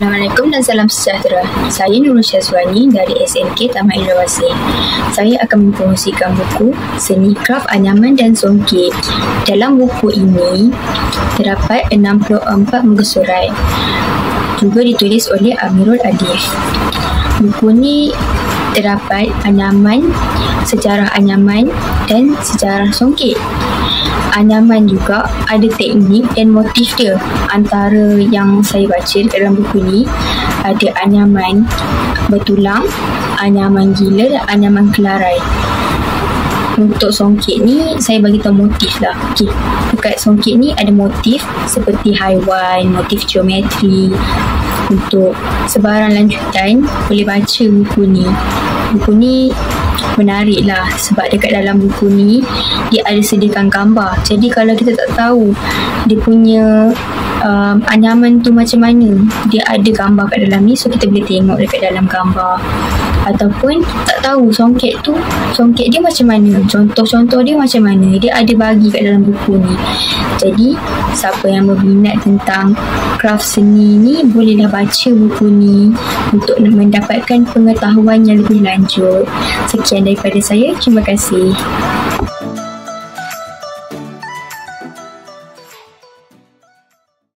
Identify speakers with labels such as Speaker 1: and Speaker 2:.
Speaker 1: Assalamualaikum dan salam sejahtera. Saya Nurul Syazwani dari SMK Taman Indrawasih. Saya akan mempromosikan buku Seni Kraf Anyaman dan Songket. Dalam buku ini terdapat 64 muka surat. Juga ditulis oleh Amirul Adif. Buku ni terdapat anyaman, sejarah anyaman dan sejarah songket. Anyaman juga ada teknik dan motif dia. Antara yang saya baca dalam buku ni ada anyaman bertulang, anyaman gila dan anyaman kelarai. Untuk songket ni saya bagi tahu motif lah. Okey, dekat songket ni ada motif seperti haiwan, motif geometri. Untuk sebarang lanjutan boleh baca buku ni. Buku ni menarik lah sebab dekat dalam buku ni dia ada sediakan gambar. Jadi kalau kita tak tahu dia punya anyaman tu macam mana, dia ada gambar kat dalam ni, so kita boleh tengok dekat dalam gambar. Ataupun tak tahu songket dia macam mana, contoh-contoh dia macam mana, dia ada bagi kat dalam buku ni. Jadi siapa yang berminat tentang kraf seni ni bolehlah baca buku ni untuk mendapatkan pengetahuan yang lebih lanjut. Sekian daripada saya, terima kasih.